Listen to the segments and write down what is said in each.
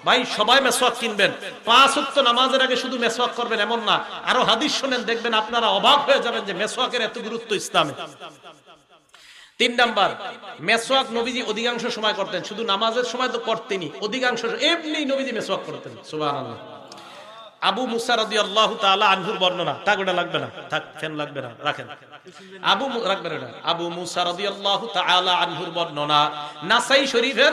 ভাই সবাই মেসওয়াক কিনবেন, 5 ওয়াক্ত নামাজের আগে শুধু মেসওয়াক করবেন এমন না, আরো হাদিস শুনেন, দেখবেন আপনারা অবাক হয়ে যাবেন যে মেসওয়াকের এত গুরুত্ব ইসলামে। 3 নাম্বার, মেসওয়াক নবীজি অধিকাংশ সময় করতেন, শুধু নামাজের সময় তো করতেনই, অধিকাংশ এমনি নবীজি মেসওয়াক করতেন। সুবহানাল্লাহ। আবু মুসা রাদিয়াল্লাহু তাআলা আনহুর বর্ণনা, তাগোটা লাগবে না, থাক, ফ্যান লাগবে না, রাখেন। আবু মুসা রাদিয়াল্লাহু তাআলা আনহুর বর্ণনা, নাসাই শরীফের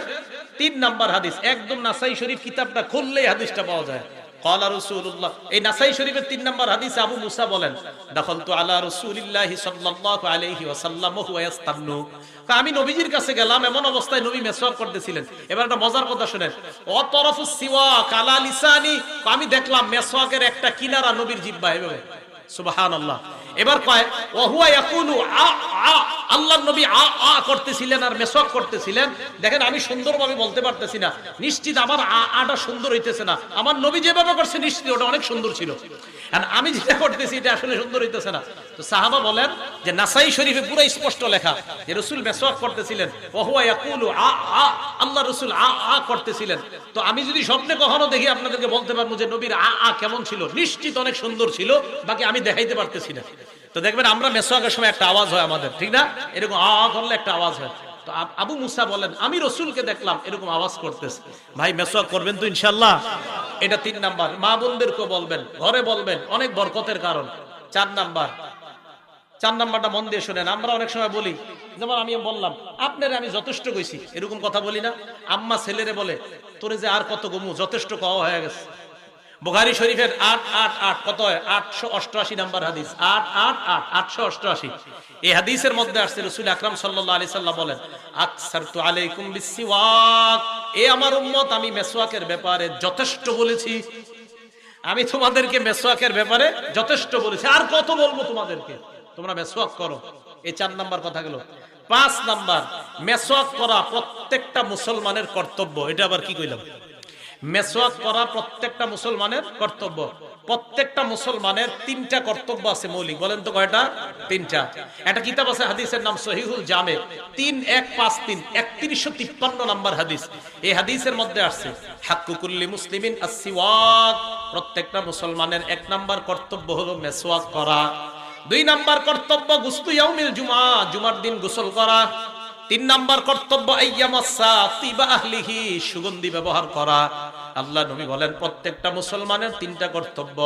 3 নাম্বার হাদিস, একদম নাসাই শরীফ কিতাবটা খুললেই হাদিসটা পাওয়া যায়। ক্বালা রাসূলুল্লাহ, এই নাসাই শরীফের 3 নাম্বার হাদিসে আবু মুসা বলেন, দাখালতু আলা রাসূলিল্লাহি সাল্লাল্লাহু আলাইহি ওয়াসাল্লাম ওয়া হুয়া ইয়াস্তান্নু, আমি নবীজির কাছে গেলাম, এমন অবস্থায় নবী মেসওয়াক করতেছিলেন। এবার একটা মজার কথা শুনেন, ও তরফুস সিওয়াক আলা লিসানি, আমি দেখলাম মেসওয়াকের একটা কিনারা নবীর জিহ্বায় এভাবে। সুবহানাল্লাহ। এবার কয় ওয়া হুয়া ইয়াকুলু আ আ, আল্লাহর নবী আ আ করতেছিলেন আর মেসওয়াক করতেছিলেন। দেখেন আমি সুন্দরভাবে বলতে পারতেছি না, নিশ্চিত আমার আ আটা সুন্দর হইতেছে না, আমার নবী যেভাবে করছে নিশ্চিত ওটা অনেক সুন্দর ছিল, আর আমি যেটা করতেছি এটা আসলে সুন্দর হইতেছে না। তো সাহাবা বলেন যে নাসাই শরীফে পুরো স্পষ্ট লেখা যে রাসূল মেসওয়াক করতেছিলেন, ওয়া হুয়া ইয়াকুলু আ আ, আল্লাহ রাসূল আ আ করতেছিলেন। তো আমি যদি স্বপ্নে কখনো দেখি আপনাদেরকে বলতে পারবো যে নবীর আ আ কেমন ছিল, নিশ্চিত অনেক সুন্দর ছিল, বাকি আমি দেখাইতে পারতেছি না। তো দেখবেন আমরা মেসওয়াকের সময় একটা আওয়াজ হয় আমাদের, ঠিক না? এরকম আ আ করলে একটা আওয়াজ হয়। তো আবু মুসা বলেন আমি রাসূলকে দেখলাম এরকম আওয়াজ করতেছে। ভাই মেসওয়াক করবেন তো ইনশাআল্লাহ? এটা 3 নাম্বার। মা বোনদেরকে বলবেন, ঘরে বলবেন, অনেক বরকতের কারণ। 4 নাম্বারটা মন দিয়ে শুনেন। আমরা অনেক সময় বলি, যেমন আমি বললাম আপনারে আমি যথেষ্ট কইছি, এরকম কথা বলি না? আম্মা ছেলেরে বলে তোরে যে আর কত গমু, যথেষ্ট কওয়া হয়ে গেছে। বুখারী শরীফের 888 কত হয়? 888 নাম্বার হাদিস, 888 এই হাদিসের মধ্যে আসছে রাসূল আকরাম সাল্লাল্লাহু আলাইহি সাল্লাম বলেন, আকসারতু আলাইকুম বিসসিওয়াক, এ আমার উম্মত আমি মেসওয়াকের ব্যাপারে যথেষ্ট বলেছি, আমি তোমাদেরকে মেসওয়াকের ব্যাপারে যথেষ্ট বলেছি, আর কত বলবো তোমাদেরকে, তোমরা মেসওয়াক করো। এই 4 নাম্বার কথা গেল। 5 নাম্বার, মেসওয়াক করা প্রত্যেকটা মুসলমানের কর্তব্য। এটা আবার কি কইলাম? মেসওয়াক করা প্রত্যেকটা মুসলমানের কর্তব্য। প্রত্যেকটা মুসলমানের 3টা কর্তব্য আছে মৌলিক। বলেন তো কয়টা? 3টা। একটা কিতাব আছে হাদিসের নাম সহিহুল জামে, 3153 3153 নাম্বার হাদিস। এই হাদিসের মধ্যে আসছে হাক্কু কুল্লি মুসলিমিন আস-সিওয়াক, প্রত্যেকটা মুসলমানের 1 নাম্বার কর্তব্য হলো মেসওয়াক করা। 2 নাম্বার কর্তব্য গুসলু ইয়াউমিল জুমআ, জুমার দিন গোসল করা। 3 নাম্বার কর্তব্য আইয়ামাসা তিবা আহলিহি, সুগন্ধি ব্যবহার করা। আল্লাহ নবী বলেন প্রত্যেকটা মুসলমানের 3টা কর্তব্য।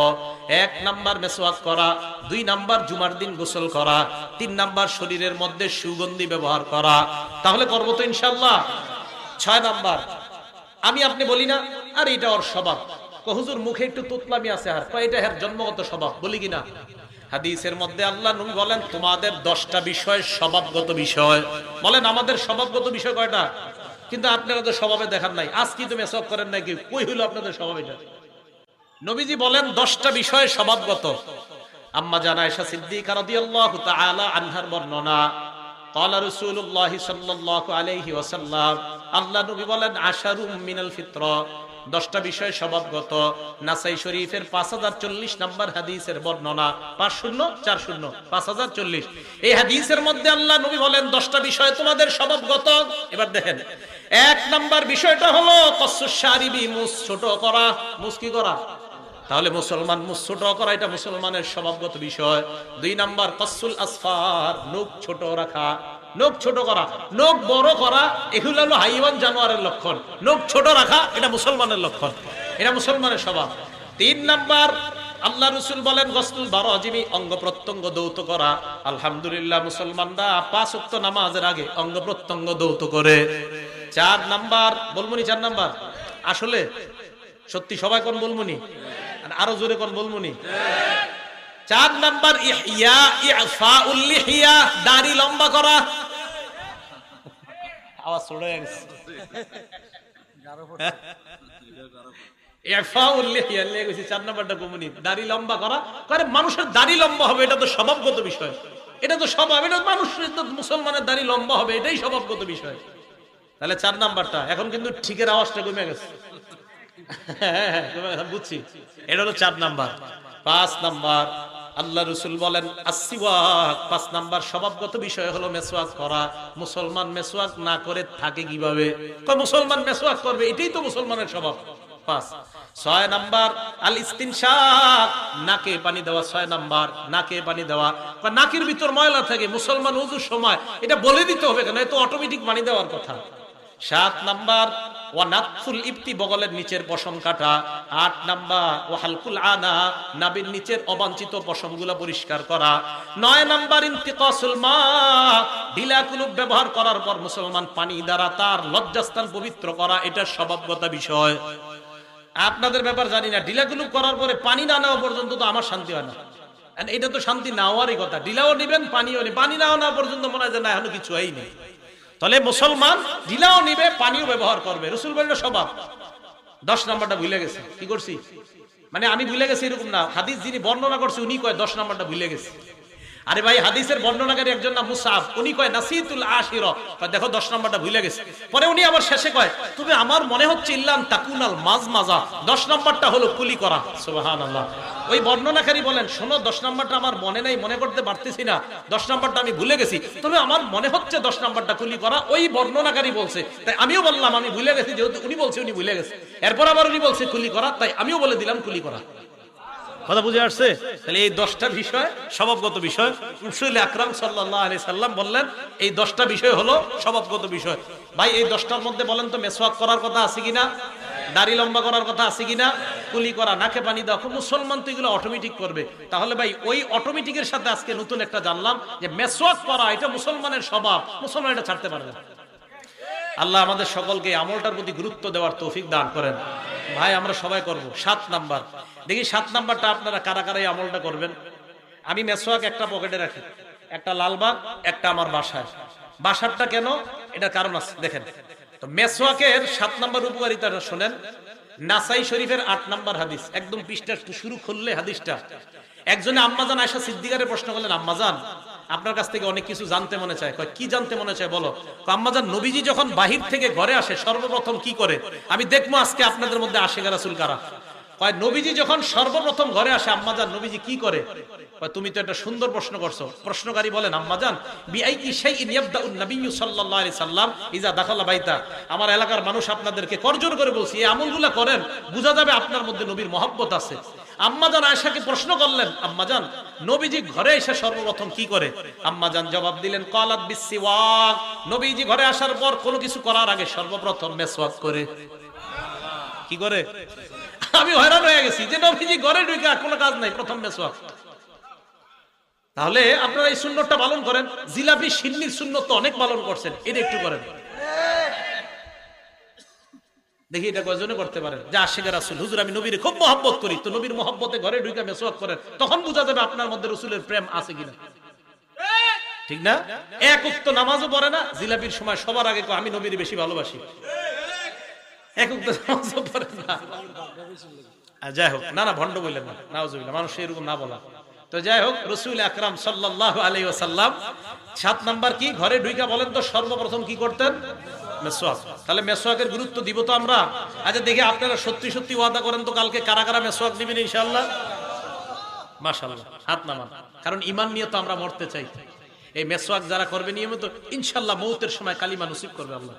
1 নাম্বার মেসওয়াক করা, 2 নাম্বার জুমার দিন গোসল করা, 3 নাম্বার শরীরের মধ্যে সুগন্ধি ব্যবহার করা। তাহলে করব তো ইনশাআল্লাহ। 6 নাম্বার, আমি আপনি বলি না আর এটা ওর স্বভাব, হুজুর মুখে একটু তুতলামি আছে, আর এটা এর জন্মগত স্বভাব, বলি কিনা? হাদিসের মধ্যে আল্লাহ নবী বলেন তোমাদের 10টা বিষয় স্বভাবগত বিষয়। বলেন আমাদের স্বভাবগত বিষয় কয়টা? কিন্তু আপনারা তো স্বভাবে দেখান নাই, আজ কি তো মেসওয়াক করেন নাকি, কই হইলো আপনাদের স্বভাব এটা? নবীজি বলেন 10টা বিষয় স্বভাবগত। আম্মা জানা আয়েশা সিদ্দিকা রাদিয়াল্লাহু তাআলা আনহার বর্ণনা, ক্বালা রাসূলুল্লাহি সাল্লাল্লাহু আলাইহি ওয়াসাল্লাম, আল্লাহ নবী বলেন আশারুম মিনাল ফিতরা, 10টা বিষয় স্বভাবগত। নাসাই শরীফের 5040 নাম্বার হাদিসের বর্ণনা, 5040 5040। এই হাদিসের মধ্যে আল্লাহ নবী বলেন 10টা বিষয় তোমাদের স্বভাবগত। এবার দেখেন, 1 নাম্বার বিষয়টা হলো কসসুশ শারিবি, মুছ ছোট করা। মুছ কি করা? তাহলে মুসলমান মুছ ছোট করা, এটা মুসলমানের স্বভাবগত বিষয়। 2 নাম্বার কসসুল আসফার, নখ ছোট রাখা, নখ ছোট করা। নখ বড় করা এগুলো হলো হাইওয়ান জানোয়ারের লক্ষণ, নখ ছোট রাখা এটা মুসলমানের লক্ষণ, এটা মুসলমানের স্বভাব। 3 নাম্বার আল্লাহ রাসূল বলেন গসলুল বারাজিমি, অঙ্গ প্রত্যঙ্গ ধৌত করা। আলহামদুলিল্লাহ মুসলমানরা 5 ওয়াক্ত নামাজের আগে অঙ্গ প্রত্যঙ্গ ধৌত করে। 4 নাম্বার বলমুনি, 4 নাম্বার আসলে সত্যি সবাই কোন বলমুনি, আরো জোরে কোন বলমুনি? 4 নাম্বার ইহইয়া ইফাউল লিহিয়া, দাড়ি লম্বা করা। আওয়াজ ছড়ে গেছে। ইফাউল লিহিয়া লেগেছি 4 নাম্বারটা কমুনি, দাড়ি লম্বা করা। কারণ মানুষের দাড়ি লম্বা হবে এটা তো স্বভাবগত বিষয়, এটা তো স্বভাব, এটা মানুষের তো মুসলমানের দাড়ি লম্বা হবে এটাই স্বভাবগত বিষয়। তাহলে 4 নাম্বারটা, এখন কিন্তু ঠিকের আওয়াজটা কমে গেছে। বুঝছি, এটা হলো 4 নাম্বার। 5 নাম্বার আল্লাহ রাসূল বলেন আসসিওয়াক, 5 নাম্বার স্বভাবগত বিষয় হলো মেসওয়াক করা। মুসলমান মেসওয়াক না করে থাকে কিভাবে? মুসলমান মেসওয়াক করবে, এটাই তো মুসলমানের স্বভাব। 5। 6 নাম্বার আল ইস্তিনশাক, নাকে পানি দেওয়া। 6 নাম্বার নাকে পানি দেওয়া, বা নাকের ভিতর ময়লা থাকে, মুসলমান ওযুর সময় এটা বলে দিতে হবে কেন, এটা অটোমেটিক পানি দেওয়ার কথা। 7 নাম্বার ওয়া নাতফুল ইবতি, বগলের নিচের পশম কাটা। 8 নাম্বার ওয়া হালকুল আনা, নাভির নিচের অবাঞ্ছিত পশমগুলো পরিষ্কার করা। 9 নাম্বার ইন্তিকাসুল মা, ঢিলা কুলুপ ব্যবহার করার পর মুসলমান পানি দ্বারা তার লজ্জাস্থান পবিত্র করা, এটা স্বভাবগত বিষয়। আপনাদের ব্যাপার জানি না, ঢিলা কুলুপ করার পরে পানি না নেওয়া পর্যন্ত তো আমার শান্তি হয় না। এটা তো শান্তি নেওয়ারই কথা, ঢিলাও নিবেন পানিও নেবেন, পানি না নেওয়া পর্যন্ত মনে হয় যে না এখনো কিছু হয়নি। তাহলে মুসলমান ঢিলাও নিবে পানিও ব্যবহার করবে, রাসূল বলেন স্বভাব। 10 নাম্বারটা ভুলে গেছে, কি করছি মানে আমি ভুলে গেছি এরকম না, হাদিস যিনি বর্ণনা করছে উনি কয় 10 নাম্বারটা ভুলে গেছে। আরে ভাই হাদিসের বর্ণনাকারী একজন না মুসাব, উনি কয় নাসিতুল আশিরা, দেখো 10 নাম্বারটা ভুলে গেছে। পরে উনি আবার শেষে কয় তুমি আমার মনে হচ্ছে ইল্লাম তাকুনাল মাজমাজা, 10 নাম্বারটা হলো কুলি করা। সুবহানাল্লাহ। ওই বর্ণনাকারী বলেন শোনো 10 নাম্বারটা আমার মনে নাই, মনে করতে পারতেছি না, 10 নাম্বারটা আমি ভুলে গেছি, তবে আমার মনে হচ্ছে 10 নাম্বারটা কুলি করা। ওই বর্ণনাকারী বলছে, তাই আমিও বললাম আমি ভুলে গেছি, যেহেতু উনি বলছে উনি ভুলে গেছে। এরপর আবার উনি বলছে কুলি করা, তাই আমিও বলে দিলাম কুলি করা। কথা বুঝে আসছে? তাহলে এই 10টা বিষয় স্বভাবগত বিষয়। রাসূল আকরাম সাল্লাল্লাহু আলাইহি সাল্লাম বললেন এই 10টা বিষয় হলো স্বভাবগত বিষয়। ভাই এই 10টার মধ্যে বলেন তো মেসওয়াক করার কথা আছে কিনা, দাড়ি লম্বা করার কথা আছে কিনা, কুলি করা, নাকে পানি দেওয়া, মুসলমান তো এগুলো অটোমেটিক করবে। তাহলে ভাই ওই অটোমেটিকের সাথে আজকে নতুন একটা জানলাম যে মেসওয়াক করা এটা মুসলমানের স্বভাব, মুসলমান এটা ছাড়তে পারবে না। আল্লাহ আমাদের সকলকে আমলটার প্রতি গুরুত্ব দেওয়ার তৌফিক দান করেন। ভাই আমরা সবাই করব। 7 নাম্বার, দেখি 7 নাম্বারটা আপনারা কারা কারা এই আমলটা করবেন। আমি মেসওয়াক একটা পকেটে রাখি, একটা লালবাগ, একটা আমার বাসায়। বাসারটা কেন, এটা কারণ আছে দেখেন। তো মেসওয়াকের 7 নাম্বার উপকারিতাটা শুনেন। নাসাই শরীফের 8 নাম্বার হাদিস, একদম পৃষ্ঠা শুরু খুললে হাদিসটা। একজনে আম্মাজান আয়েশা সিদ্দিকারে প্রশ্ন করলেন, আম্মাজান আপনার কাছ থেকে অনেক কিছু জানতে মনে চায়। কয় কি জানতে মনে চায় বলো। আম্মাজান নবীজি যখন বাহির থেকে ঘরে আসে সর্বপ্রথম কি করে, আমি দেখবো আজকে আপনাদের মধ্যে আশিক রাসূল কারা। কয় নবীজি যখন সর্বপ্রথম ঘরে আসে আম্মাজান নবীজি কি করে। কয় তুমি তো একটা সুন্দর প্রশ্ন করছো। প্রশ্নকারী বলেন, আম্মাজান বিআইয়ি শাইইন ইয়াবদাউন নবিয়্যু সাল্লাল্লাহু আলাইহি সাল্লাম ইযা দাখালা বাইতা। আমার এলাকার মানুষ আপনাদেরকে করজোর করে বলছি এই আমলগুলো করেন, বোঝা যাবে আপনার মধ্যে নবীর মহব্বত আছে। আম্মাজান আয়েশাকে প্রশ্ন করলেন, আম্মাজান নবীজি ঘরে এসে সর্বপ্রথম কি করে। আম্মাজান জবাব দিলেন, ক্বালাত বিসসিওয়াক, নবীজি ঘরে আসার পর কোনো কিছু করার আগে সর্বপ্রথম মেসওয়াক করে। কি করে? আমি হয়রান হয়ে গেছি যে নবীজি ঘরে ঢুকে কোনো কাজ নাই, প্রথম মেসওয়াক। তাহলে আপনারা এই সুন্নতটা পালন করেন। জিলাপি সিন্নির সুন্নত তো অনেক পালন করছেন, এটা একটু করেন দেখি এটা কয়জনে করতে পারেন। যে আশিক রাসূল, হুজুর আমি নবীর খুব মহব্বত করি, তো নবীর মহব্বতে ঘরে ঢুকে মেসওয়াক করেন, তখন বোঝা যাবে আপনার মধ্যে রাসূলের প্রেম আছে কিনা। ঠিক না? এক ওয়াক্ত নামাজও পড়ে না, জিলাপির সময় সবার আগে আমি নবীর বেশি ভালোবাসি। এক ওয়াক্ত নামাজও পড়ে না। যাই হোক, না না ভণ্ড বললেন না, নাউজুবিল্লাহ, মানুষ এরকম না বলা। তো যাই হোক, রাসূল আকরাম সাল্লাল্লাহু আলাইহি ওয়াসাল্লাম 7 নাম্বার কি ঘরে ঢুকে বলেন তো সর্বপ্রথম কি করতেন, মেসওয়াক। তাহলে মেসওয়াকের গুরুত্ব দিব তো আমরা। আচ্ছা দেখি আপনারা সত্যি সত্যি ওয়াদা করেন তো কালকে কারা কারা মেসওয়াক দিবেন ইনশাআল্লাহ। মাশাআল্লাহ, হাত নামান, কারণ ঈমান নিয়ে তো আমরা মরতে চাই। এই মেসওয়াক যারা করবে নিয়মিত ইনশাআল্লাহ মৌতের সময় কালিমা নসিব করবে আল্লাহ।